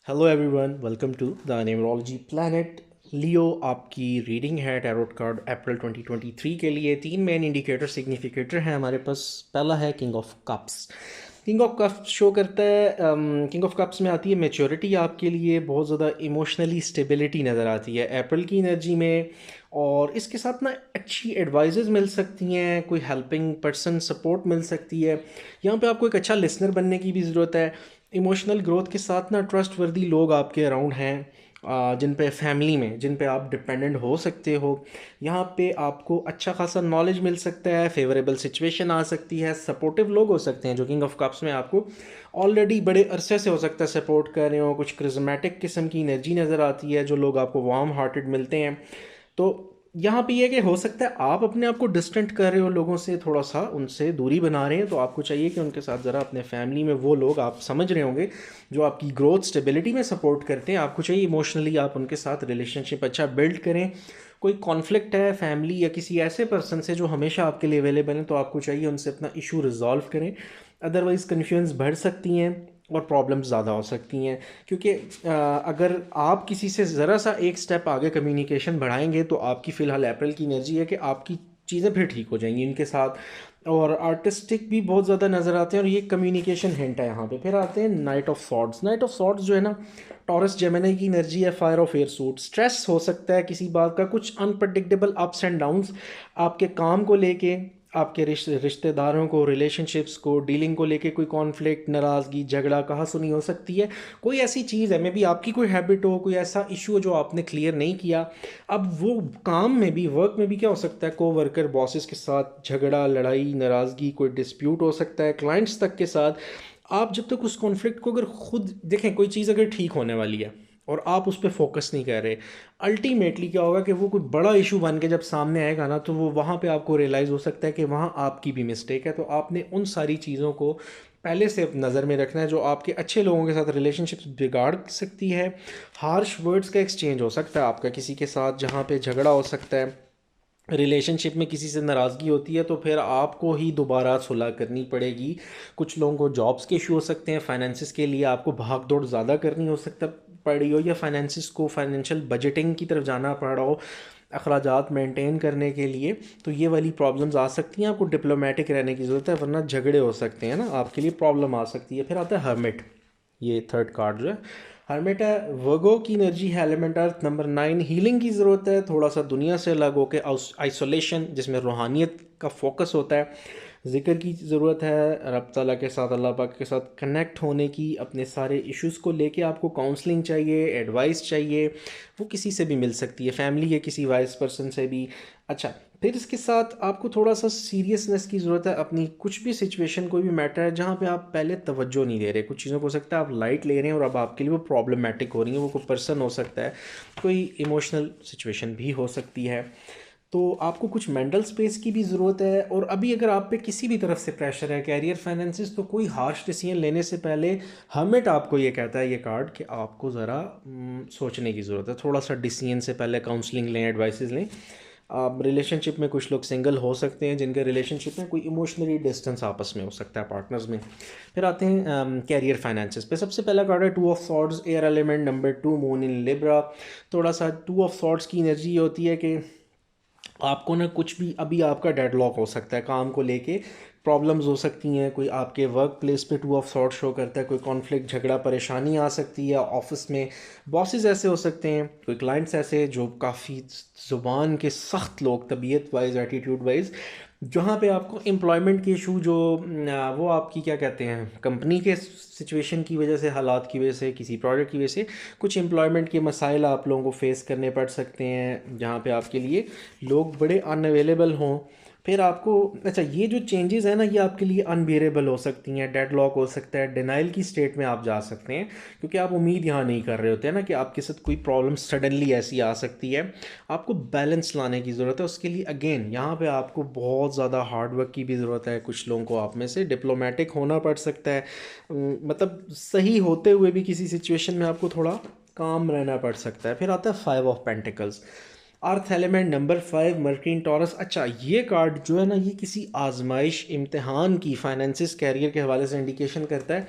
Hello everyone, welcome to the numerology planet. Leo आपकी reading है tarot card अप्रैल 2023 के लिए। तीन मेन इंडिकेटर सिग्निफिकेटर हैं हमारे पास। पहला है king of cups. King of cups show करता है, किंग ऑफ कप्स में आती है मैच्योरिटी। आपके लिए बहुत ज़्यादा इमोशनली स्टेबिलिटी नज़र आती है अप्रैल की एनर्जी में। और इसके साथ ना अच्छी एडवाइजेज मिल सकती हैं, कोई हेल्पिंग पर्सन सपोर्ट मिल सकती है। यहाँ पे आपको एक अच्छा लिसनर बनने की भी ज़रूरत है। इमोशनल ग्रोथ के साथ ना ट्रस्ट वर्दी लोग आपके अराउंड हैं, जिन पे फैमिली में जिन पे आप डिपेंडेंट हो सकते हो। यहाँ पे आपको अच्छा खासा नॉलेज मिल सकता है, फेवरेबल सिचुएशन आ सकती है, सपोर्टिव लोग हो सकते हैं जो किंग ऑफ कप्स में आपको ऑलरेडी बड़े अरसे से हो सकता है सपोर्ट कर रहे हो। कुछ क्रिज्मेटिक किस्म की एनर्जी नज़र आती है, जो लोग आपको वार्म हार्टेड मिलते हैं। तो यहाँ पे ये कि हो सकता है आप अपने आप को डिस्टेंट कर रहे हो लोगों से, थोड़ा सा उनसे दूरी बना रहे हैं, तो आपको चाहिए कि उनके साथ ज़रा अपने फैमिली में वो लोग आप समझ रहे होंगे जो आपकी ग्रोथ स्टेबिलिटी में सपोर्ट करते हैं। आपको चाहिए इमोशनली आप उनके साथ रिलेशनशिप अच्छा बिल्ड करें। कोई कॉन्फ्लिक्ट है फैमिली या किसी ऐसे पर्सन से जो हमेशा आपके लिए अवेलेबल है, तो आपको चाहिए उनसे अपना इशू रिजॉल्व करें। अदरवाइज़ कन्फ्यूजन्स बढ़ सकती हैं और प्रॉब्लम्स ज़्यादा हो सकती हैं। क्योंकि अगर आप किसी से ज़रा सा एक स्टेप आगे कम्युनिकेशन बढ़ाएंगे, तो आपकी फ़िलहाल अप्रैल की एनर्जी है कि आपकी चीज़ें फिर ठीक हो जाएंगी इनके साथ। और आर्टिस्टिक भी बहुत ज़्यादा नज़र आते हैं, और ये कम्युनिकेशन हिंट है यहाँ पे। फिर आते हैं night of swords. Night of swords जो है ना, टॉरस जेमिनी की एनर्जी है, fire of air suit. Stress हो सकता है किसी बात का, कुछ अनप्रडिक्टेबल अप्स एंड डाउन्स आपके काम को लेके, आपके रिश्तेदारों को, रिलेशनशिप्स को, डीलिंग को लेके कोई कॉन्फ्लिक्ट, नाराज़गी, झगड़ा, कहा सुनी हो सकती है। कोई ऐसी चीज़ है, मे बी आपकी कोई हैबिट हो, कोई ऐसा इशू हो जो आपने क्लियर नहीं किया। अब वो काम में भी, वर्क में भी क्या हो सकता है, को वर्कर बॉसेस के साथ झगड़ा, लड़ाई, नाराज़गी, कोई डिस्प्यूट हो सकता है क्लाइंट्स तक के साथ। आप जब तक उस कॉन्फ्लिक्ट को अगर खुद देखें, कोई चीज़ अगर ठीक होने वाली है और आप उस पर फोकस नहीं कर रहे, अल्टीमेटली क्या होगा कि वो कोई बड़ा इशू बन के जब सामने आएगा ना, तो वो वहाँ पे आपको रियलाइज़ हो सकता है कि वहाँ आपकी भी मिस्टेक है। तो आपने उन सारी चीज़ों को पहले से नज़र में रखना है जो आपके अच्छे लोगों के साथ रिलेशनशिप्स बिगाड़ सकती है। हार्श वर्ड्स का एक्सचेंज हो सकता है आपका किसी के साथ, जहाँ पे झगड़ा हो सकता है। रिलेशनशिप में किसी से नाराज़गी होती है तो फिर आपको ही दोबारा सुलह करनी पड़ेगी। कुछ लोगों को जॉब्स के इशू हो सकते हैं, फाइनेंसिस के लिए आपको भाग दौड़ ज़्यादा करनी हो सकता पड़ी हो, या फाइनेंसिस को फाइनेंशियल बजटिंग की तरफ जाना पड़ा हो अखराजात मेंटेन करने के लिए। तो ये वाली प्रॉब्लम्स आ सकती हैं, आपको डिप्लोमेटिक रहने की ज़रूरत है, वरना झगड़े हो सकते हैं ना, आपके लिए प्रॉब्लम आ सकती है। फिर आता है हर्मिट। ये थर्ड कार्ड जो है हर्मिट है, वर्गो की एनर्जी है, एलिमेंट अर्थ, नंबर 9। हीलिंग की ज़रूरत है, थोड़ा सा दुनिया से अलग होकर, आइसोलेशन जिसमें रूहानियत का फोकस होता है। ज़िक्र की ज़रूरत है, रब ताला के साथ, अल्लाह पाक के साथ कनेक्ट होने की। अपने सारे इश्यूज़ को लेके आपको काउंसलिंग चाहिए, एडवाइस चाहिए। वो किसी से भी मिल सकती है, फैमिली के किसी वाइस पर्सन से भी। अच्छा, फिर इसके साथ आपको थोड़ा सा सीरियसनेस की ज़रूरत है। अपनी कुछ भी सिचुएशन, कोई भी मैटर है जहाँ पे आप पहले तवज्जो नहीं दे रहे, कुछ चीज़ों को हो सकता है आप लाइट ले रहे हैं और अब आपके लिए वो प्रॉब्लमेटिक हो रही है। वो कोई पर्सन हो सकता है, कोई इमोशनल सिचुएशन भी हो सकती है। तो आपको कुछ मेंटल स्पेस की भी ज़रूरत है। और अभी अगर आप पे किसी भी तरफ से प्रेशर है, कैरियर, फाइनेंसिस, तो कोई हार्श डिसीजन लेने से पहले हर्मिट आपको ये कहता है, ये कार्ड, कि आपको ज़रा सोचने की ज़रूरत है। थोड़ा सा डिसीजन से पहले काउंसलिंग लें, एडवाइसेस लें। आप रिलेशनशिप में, कुछ लोग सिंगल हो सकते हैं जिनके रिलेशनशिप में कोई इमोशनली डिस्टेंस आपस में हो सकता है, पार्टनर्स में। फिर आते हैं कैरियर, फाइनेंसिस पे। सबसे पहला कार्ड है two of swords, air element, number 2, moon in Libra. थोड़ा सा टू ऑफ सॉर्ड्स की एनर्जी होती है कि आपको ना कुछ भी, अभी आपका डेडलॉक हो सकता है, काम को लेके प्रॉब्लम्स हो सकती हैं। कोई आपके वर्क प्लेस पे टू ऑफ सॉर्ट शो करता है, कोई कॉन्फ्लिक्ट, झगड़ा, परेशानी आ सकती है। ऑफिस में बॉसेस ऐसे हो सकते हैं, कोई क्लाइंट्स ऐसे जो काफ़ी ज़ुबान के सख्त लोग, तबीयत वाइज, एटीट्यूड वाइज, जहाँ पे आपको एम्प्लॉयमेंट के इशू जो वो आपकी क्या कहते हैं, कंपनी के सिचुएशन की वजह से, हालात की वजह से, किसी प्रोजेक्ट की वजह से कुछ एम्प्लॉयमेंट के मसाइल आप लोगों को फेस करने पड़ सकते हैं, जहाँ पे आपके लिए लोग बड़े अनअवेलेबल हों। फिर आपको, अच्छा, ये जो चेंजेस हैं ना, ये आपके लिए अनबियरेबल हो सकती हैं। डेडलॉक हो सकता है, डिनाइल की स्टेट में आप जा सकते हैं, क्योंकि आप उम्मीद यहाँ नहीं कर रहे होते हैं ना कि आपके साथ कोई प्रॉब्लम सडनली ऐसी आ सकती है। आपको बैलेंस लाने की ज़रूरत है। उसके लिए अगेन यहाँ पे आपको बहुत ज़्यादा हार्ड वर्क की भी ज़रूरत है। कुछ लोगों को आप में से डिप्लोमेटिक होना पड़ सकता है, मतलब सही होते हुए भी किसी सिचुएशन में आपको थोड़ा काम रहना पड़ सकता है। फिर आता है 5 of pentacles, earth element, number 5, mercury, taurus. अच्छा, ये कार्ड जो है ना, ये किसी आजमाइश, इम्तिहान की, फाइनेंसिस, कैरियर के हवाले से इंडिकेशन करता है।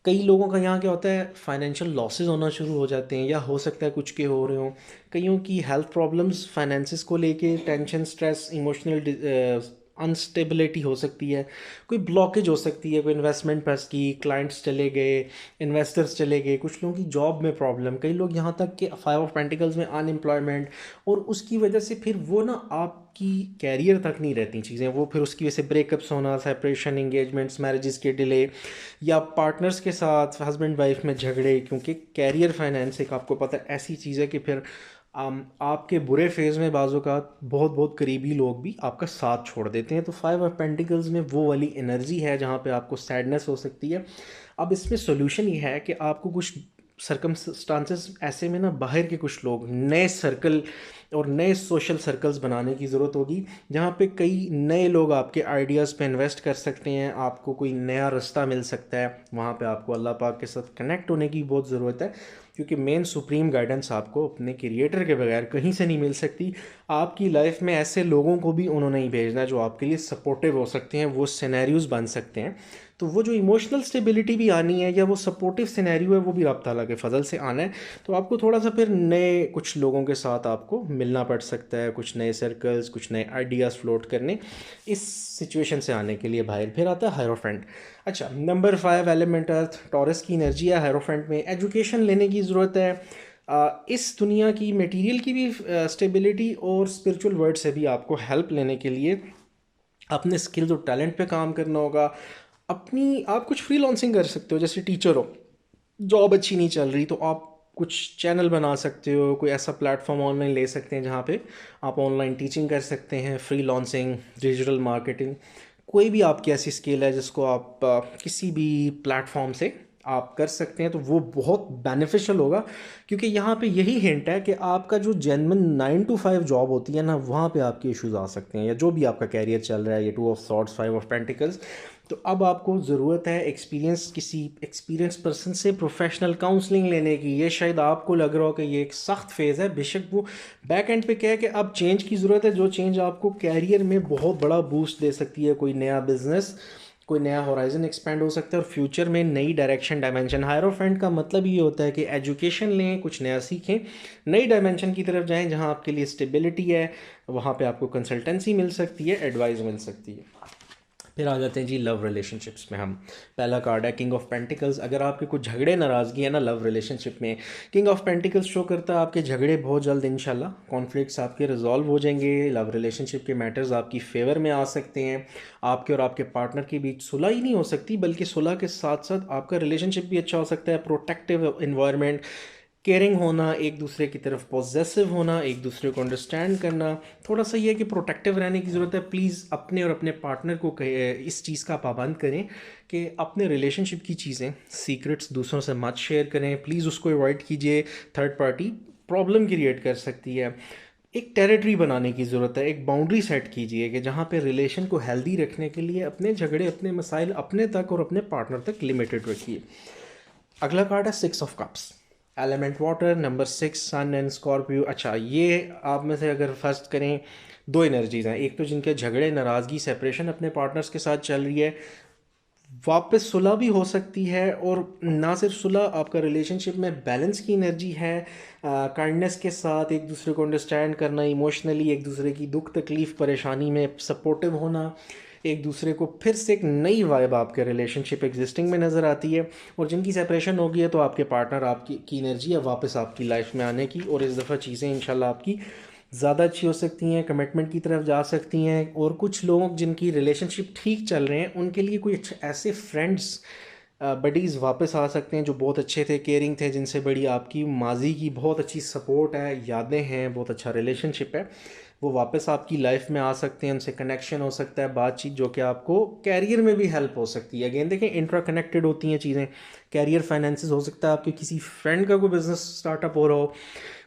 कई लोगों का यहाँ क्या होता है, फाइनेंशियल लॉसेस होना शुरू हो जाते हैं, या हो सकता है कुछ के हो रहे हों। कईयों की हेल्थ प्रॉब्लम्स फाइनेंसिस को लेके टेंशन, स्ट्रेस, इमोशनल अनस्टेबिलिटी हो सकती है, कोई ब्लॉकेज हो सकती है, कोई इन्वेस्टमेंट फंस की, क्लाइंट्स चले गए, इन्वेस्टर्स चले गए, कुछ लोगों की जॉब में प्रॉब्लम, कई लोग यहाँ तक कि 5 ऑफ पेंटिकल्स में अनएम्प्लॉयमेंट, और उसकी वजह से फिर वो ना आपकी कैरियर तक नहीं रहती चीज़ें, वो फिर उसकी वजह से ब्रेकअप्स होना, सेपरेशन, इंगेजमेंट्स, मैरिजेस के डिले, या पार्टनर्स के साथ हस्बैंड वाइफ में झगड़े, क्योंकि कैरियर फाइनेंस एक आपको पता है ऐसी चीज़ है कि फिर आपके बुरे फेज़ में बाज़ों का बहुत बहुत करीबी लोग भी आपका साथ छोड़ देते हैं। तो 5 ऑफ पेंटिकल्स में वो वाली एनर्जी है जहाँ पे आपको सैडनेस हो सकती है। अब इसमें सोल्यूशन ये है कि आपको कुछ सर्कमस्टांसेस ऐसे में ना बाहर के कुछ लोग, नए सर्कल और नए सोशल सर्कल्स बनाने की ज़रूरत होगी, जहाँ पे कई नए लोग आपके आइडियाज़ पे इन्वेस्ट कर सकते हैं, आपको कोई नया रास्ता मिल सकता है। वहाँ पे आपको अल्लाह पाक के साथ कनेक्ट होने की बहुत ज़रूरत है, क्योंकि मेन सुप्रीम गाइडेंस आपको अपने क्रिएटर के बगैर कहीं से नहीं मिल सकती। आपकी लाइफ में ऐसे लोगों को भी उन्होंने ही भेजना है जो आपके लिए सपोर्टिव हो सकते हैं, वो सिनेरियोज बन सकते हैं। तो वो जो इमोशनल स्टेबिलिटी भी आनी है, या वो सपोर्टिव सिनेरियो है, वो भी रब ताला के फजल से आना है। तो आपको थोड़ा सा फिर नए कुछ लोगों के साथ आपको मिलना पड़ सकता है, कुछ नए सर्कल्स, कुछ नए आइडियाज़ फ्लोट करने इस सिचुएशन से आने के लिए बाहर। फिर आता है हायरोफेंट। अच्छा, नंबर 5 एलिमेंट अर्थ, टॉरस की एनर्जी है हायरोफेंट में। एजुकेशन लेने की ज़रूरत है। इस दुनिया की मटेरियल की भी स्टेबिलिटी और स्पिरिचुअल वर्ल्ड से भी आपको हेल्प लेने के लिए अपने स्किल्स और टैलेंट पे काम करना होगा। अपनी आप कुछ फ्रीलांसिंग कर सकते हो, जैसे टीचर हो, जॉब अच्छी नहीं चल रही, तो आप कुछ चैनल बना सकते हो, कोई ऐसा प्लेटफॉर्म ऑनलाइन ले सकते हैं जहाँ पे आप ऑनलाइन टीचिंग कर सकते हैं, फ्रीलांसिंग, डिजिटल मार्केटिंग। कोई भी आपकी ऐसी स्किल है जिसको आप किसी भी प्लेटफॉर्म से आप कर सकते हैं, तो वो बहुत बेनिफिशियल होगा। क्योंकि यहाँ पे यही हिंट है कि आपका जो जेन्युइन 9 to 5 जॉब होती है ना, वहाँ पे आपके इश्यूज आ सकते हैं, या जो भी आपका कैरियर चल रहा है, ये 2 ऑफ सॉर्ड्स, 5 ऑफ पेंटिकल्स। तो अब आपको ज़रूरत है किसी एक्सपीरियंस पर्सन से प्रोफेशनल काउंसलिंग लेने की। ये शायद आपको लग रहा हो कि ये एक सख्त फेज़ है, बेशक वो बैक एंड पे क्या है कि अब चेंज की ज़रूरत है, जो चेंज आपको कैरियर में बहुत बड़ा बूस्ट दे सकती है। कोई नया बिजनेस, कोई नया होराइजन एक्सपेंड हो सकता है, और फ्यूचर में नई डायरेक्शन, डायमेंशन। हायरोफेंट का मतलब ये होता है कि एजुकेशन लें, कुछ नया सीखें, नई डायमेंशन की तरफ जाएं जहां आपके लिए स्टेबिलिटी है, वहां पे आपको कंसल्टेंसी मिल सकती है, एडवाइस मिल सकती है। फिर आ जाते हैं जी लव रिलेशनशिप्स में हम। पहला कार्ड है किंग ऑफ पेंटिकल्स। अगर आपके कुछ झगड़े नाराज़गी है ना लव रिलेशनशिप में, किंग ऑफ पेंटिकल्स शो करता है आपके झगड़े बहुत जल्द इंशाल्लाह कॉन्फ्लिक्ट्स आपके रिजॉल्व हो जाएंगे। लव रिलेशनशिप के मैटर्स आपकी फेवर में आ सकते हैं। आपके और आपके पार्टनर के बीच सुलह ही नहीं हो सकती, बल्कि सुलह के साथ साथ आपका रिलेशनशिप भी अच्छा हो सकता है। प्रोटेक्टिव इन्वायरमेंट, केयरिंग होना, एक दूसरे की तरफ पॉजेसिव होना, एक दूसरे को अंडरस्टैंड करना। थोड़ा सा ये है कि प्रोटेक्टिव रहने की ज़रूरत है। प्लीज़ अपने और अपने पार्टनर को इस चीज़ का पाबंद करें कि अपने रिलेशनशिप की चीज़ें, सीक्रेट्स दूसरों से मत शेयर करें। प्लीज़ उसको अवॉइड कीजिए, थर्ड पार्टी प्रॉब्लम क्रिएट कर सकती है। एक टेरिटरी बनाने की ज़रूरत है, एक बाउंड्री सेट कीजिए कि जहाँ पे रिलेशन को हेल्दी रखने के लिए अपने झगड़े, अपने मसाइल अपने तक और अपने पार्टनर तक लिमिटेड रखिए। अगला कार्ड है 6 of cups, element water, number 6, sun and Scorpio. अच्छा, ये आप में से अगर फर्स्ट करें, दो एनर्जीज हैं। एक तो जिनके झगड़े, नाराज़गी, सेपरेशन अपने पार्टनर्स के साथ चल रही है, वापस सुलह भी हो सकती है। और ना सिर्फ सुलह, आपका रिलेशनशिप में बैलेंस की एनर्जी है, काइंडनेस के साथ एक दूसरे को अंडरस्टैंड करना, इमोशनली एक दूसरे की दुख तकलीफ़ परेशानी में सपोर्टिव होना, एक दूसरे को फिर से एक नई वाइब आपके रिलेशनशिप एग्जिस्टिंग में नज़र आती है। और जिनकी सेपरेशन होगी है, तो आपके पार्टनर आपकी एनर्जी है वापस आपकी लाइफ में आने की, और इस दफ़ा चीज़ें इंशाल्लाह आपकी ज़्यादा अच्छी हो सकती हैं, कमिटमेंट की तरफ जा सकती हैं। और कुछ लोग जिनकी रिलेशनशिप ठीक चल रहे हैं, उनके लिए कोई ऐसे फ्रेंड्स, बडीज़ वापस आ सकते हैं जो बहुत अच्छे थे, केयरिंग थे, जिनसे बड़ी आपकी माजी की बहुत अच्छी सपोर्ट है, यादें हैं, बहुत अच्छा रिलेशनशिप है। वो वापस आपकी लाइफ में आ सकते हैं, उनसे कनेक्शन हो सकता है, बातचीत, जो कि आपको कैरियर में भी हेल्प हो सकती है। अगेन देखें, इंट्रा कनेक्टेड होती हैं चीज़ें। कैरियर फाइनेंसेस हो सकता है आपके किसी फ्रेंड का कोई बिजनेस स्टार्टअप हो रहा हो,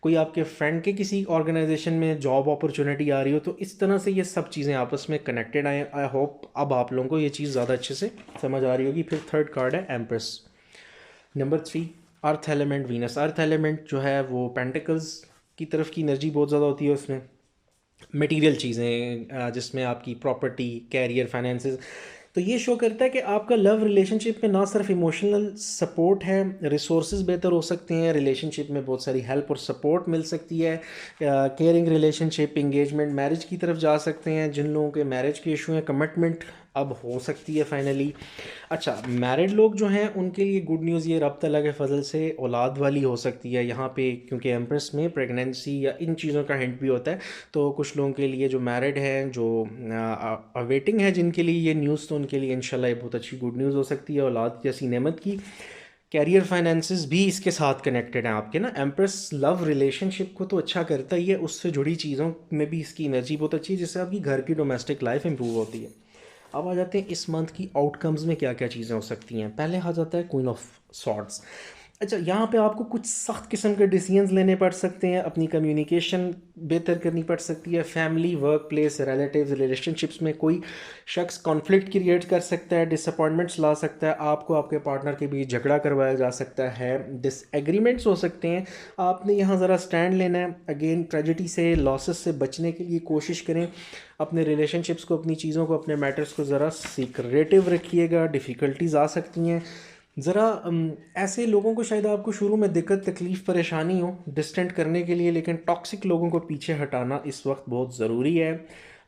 कोई आपके फ्रेंड के किसी ऑर्गेनाइजेशन में जॉब अपॉर्चुनिटी आ रही हो। तो इस तरह से ये सब चीज़ें आपस में कनेक्टेड आए। आई होप अब आप लोगों को ये चीज़ ज़्यादा अच्छे से समझ आ रही होगी। फिर थर्ड कार्ड है empress, number 3, earth element, Venus. Earth element जो है वो पेंटिकल्स की तरफ की एनर्जी बहुत ज़्यादा होती है उसमें। मटेरियल चीज़ें, जिसमें आपकी प्रॉपर्टी, कैरियर, फाइनेंसेस, तो ये शो करता है कि आपका लव रिलेशनशिप में ना सिर्फ इमोशनल सपोर्ट है, रिसोर्सेज बेहतर हो सकते हैं, रिलेशनशिप में बहुत सारी हेल्प और सपोर्ट मिल सकती है, केयरिंग रिलेशनशिप, इंगेजमेंट, मैरिज की तरफ जा सकते हैं। जिन लोगों के मैरिज के इशू हैं, कमिटमेंट अब हो सकती है फाइनली। अच्छा, मैरिड लोग जो हैं उनके लिए गुड न्यूज़ ये रब तआला के फजल से औलाद वाली हो सकती है यहाँ पे, क्योंकि एम्प्रेस में प्रेगनेंसी या इन चीज़ों का हिंट भी होता है। तो कुछ लोगों के लिए जो मैरिड हैं, जो अवेटिंग है जिनके लिए ये न्यूज़, तो उनके लिए इंशाल्लाह ये बहुत अच्छी गुड न्यूज़ हो सकती है औलाद जैसी नेमत की। कैरियर फाइनेंसेस भी इसके साथ कनेक्टेड हैं आपके ना। एम्प्रेस लव रिलेशनशिप को तो अच्छा करता ही है, उससे जुड़ी चीज़ों में भी इसकी एनर्जी बहुत अच्छी है, जिससे आपकी घर की डोमेस्टिक लाइफ इंप्रूव होती है। अब आ जाते हैं इस मंथ की आउटकम्स में क्या क्या चीज़ें हो सकती हैं। पहले आ जाता है क्वीन ऑफ सॉर्ड्स। अच्छा, यहाँ पे आपको कुछ सख्त किस्म के डिसीजंस लेने पड़ सकते हैं, अपनी कम्युनिकेशन बेहतर करनी पड़ सकती है, family, work place, relatives, relationships में कोई शख्स कॉन्फ्लिक्ट क्रिएट कर सकता है, डिसअपॉइंटमेंट्स ला सकता है, आपको आपके पार्टनर के बीच झगड़ा करवाया जा सकता है, डिसएग्रीमेंट्स हो सकते हैं। आपने यहाँ ज़रा स्टैंड लेना है। अगेन, ट्रेजिडी से, लॉसेस से बचने के लिए कोशिश करें। अपने रिलेशनशिप्स को, अपनी चीज़ों को, अपने मैटर्स को ज़रा सीक्रेटिव रखिएगा। डिफ़िकल्टीज आ सकती हैं ज़रा। ऐसे लोगों को शायद आपको शुरू में दिक्कत, तकलीफ़, परेशानी हो डिस्टेंट करने के लिए, लेकिन टॉक्सिक लोगों को पीछे हटाना इस वक्त बहुत ज़रूरी है।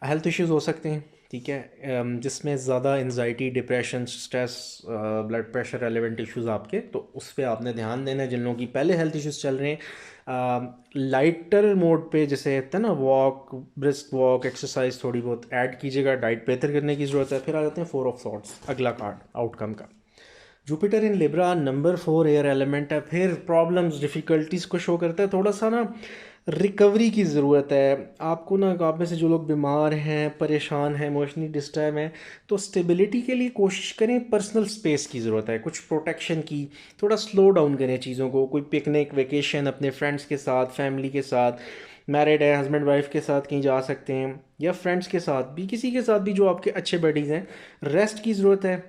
हेल्थ इश्यूज़ हो सकते हैं, ठीक है, जिसमें ज़्यादा anxiety, depression, stress, blood pressure relevant issues आपके, तो उस पर आपने ध्यान देना है। जिन लोगों की पहले हेल्थ इश्यूज़ चल रहे हैं, लाइटर मोड पे जैसे कहते हैं ना, वॉक, ब्रिस्क वॉक, एक्सरसाइज थोड़ी बहुत ऐड कीजिएगा। डाइट बेहतर करने की ज़रूरत है। फिर आ जाते हैं 4 ऑफ सॉर्ड्स, अगला कार्ड आउटकम का। Jupiter in Libra, number 4 air element है। फिर प्रॉब्लम्स, डिफ़िकल्टीज़ को शो करता है। थोड़ा सा ना रिकवरी की ज़रूरत है आपको ना। आप में से जो लोग बीमार हैं, परेशान हैं, इमोशनली डिस्टर्ब हैं, तो स्टेबिलिटी के लिए कोशिश करें। पर्सनल स्पेस की ज़रूरत है, कुछ प्रोटेक्शन की। थोड़ा स्लो डाउन करें चीज़ों को। कोई पिकनिक, वेकेशन अपने फ्रेंड्स के साथ, फैमिली के साथ, मैरिड है, हस्बैंड वाइफ के साथ कहीं जा सकते हैं, या फ्रेंड्स के साथ भी, किसी के साथ भी जो आपके अच्छे बडीज़ हैं। रेस्ट की ज़रूरत है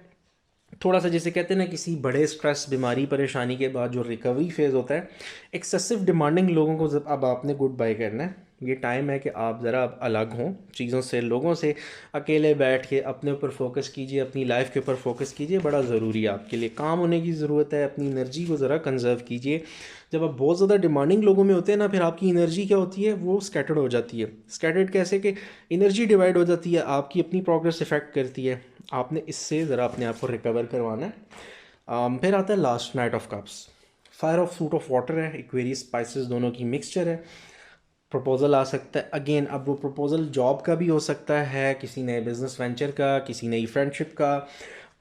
थोड़ा सा, जैसे कहते हैं ना, किसी बड़े स्ट्रेस, बीमारी, परेशानी के बाद जो रिकवरी फेज़ होता है। एक्सेसिव डिमांडिंग लोगों को जब अब आपने गुड बाय करना है। ये टाइम है कि आप ज़रा अलग हों चीज़ों से, लोगों से, अकेले बैठ के अपने ऊपर फोकस कीजिए, अपनी लाइफ के ऊपर फोकस कीजिए। बड़ा ज़रूरी है आपके लिए, काम होने की ज़रूरत है। अपनी एनर्जी को ज़रा कंजर्व कीजिए। जब आप बहुत ज़्यादा डिमांडिंग लोगों में होते हैं ना, फिर आपकी एनर्जी क्या होती है, वो स्कैटर्ड हो जाती है। स्कैटर्ड कैसे कि एनर्जी डिवाइड हो जाती है, आपकी अपनी प्रोग्रेस इफेक्ट करती है। आपने इससे ज़रा अपने आप को रिकवर करवाना है। फिर आता है last, night of cups. Fire of suit of water है, एक्वेरियस स्पाइसेस दोनों की मिक्सचर है। प्रपोज़ल आ सकता है अगेन। अब वो प्रपोज़ल जॉब का भी हो सकता है, किसी नए बिजनेस वेंचर का, किसी नई फ्रेंडशिप का।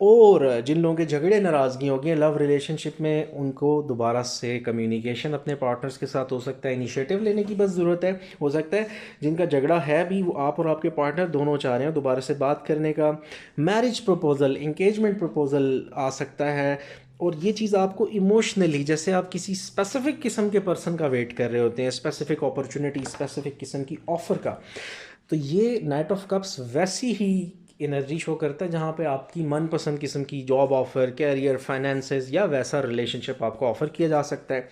और जिन लोगों के झगड़े, नाराज़गी हो गई लव रिलेशनशिप में, उनको दोबारा से कम्युनिकेशन अपने पार्टनर्स के साथ हो सकता है, इनिशिएटिव लेने की बस ज़रूरत है। हो सकता है जिनका झगड़ा है भी, वो आप और आपके पार्टनर दोनों चाह रहे हैं दोबारा से बात करने का। मैरिज प्रपोज़ल, इंगेजमेंट प्रपोज़ल आ सकता है। और ये चीज़ आपको इमोशनली, जैसे आप किसी स्पेसिफिक किस्म के पर्सन का वेट कर रहे होते हैं, स्पेसिफिक अपॉर्चुनिटी, स्पेसिफिक किस्म की ऑफ़र का, तो ये नाइट ऑफ कप्स वैसी ही एनर्जी शो करता है जहाँ पे आपकी मनपसंद किस्म की जॉब ऑफ़र, कैरियर, फाइनेंसेस या वैसा रिलेशनशिप आपको ऑफ़र किया जा सकता है।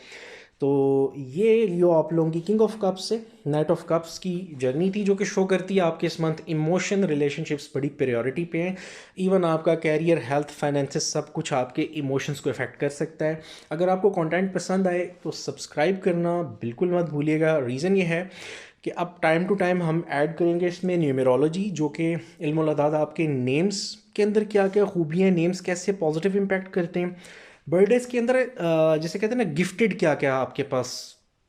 तो ये लियो आप लोगों की किंग ऑफ कप्स से नाइट ऑफ कप्स की जर्नी थी, जो कि शो करती है आपके इस मंथ इमोशन, रिलेशनशिप्स बड़ी प्रायोरिटी पे हैं। इवन आपका कैरियर, हेल्थ, फाइनेंसेस, सब कुछ आपके इमोशंस को इफेक्ट कर सकता है। अगर आपको कंटेंट पसंद आए तो सब्सक्राइब करना बिल्कुल मत भूलिएगा। रीज़न ये है कि अब टाइम टू टाइम हम ऐड करेंगे इसमें न्यूमेरोलॉजी, जो कि इल्मुल अदाद, आपके नेम्स के अंदर क्या क्या खूबियाँ हैं, नेम्स कैसे पॉजिटिव इम्पैक्ट करते हैं, बर्थडेज के अंदर जैसे कहते हैं ना, गिफ्टेड क्या क्या आपके पास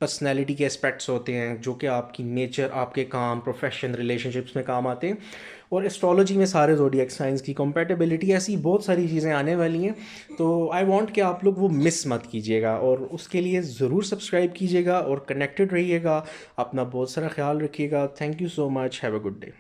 पर्सनैलिटी के एस्पेक्ट्स होते हैं, जो कि आपकी नेचर, आपके काम, प्रोफेशन, रिलेशनशिप्स में काम आते हैं। और एस्ट्रोलॉजी में सारे ज़ोडिएक साइंस की कंपैटिबिलिटी, ऐसी बहुत सारी चीज़ें आने वाली हैं। तो आई वांट कि आप लोग वो मिस मत कीजिएगा, और उसके लिए ज़रूर सब्सक्राइब कीजिएगा और कनेक्टेड रहिएगा। अपना बहुत सारा ख्याल रखिएगा। Thank you so much. Have a good day.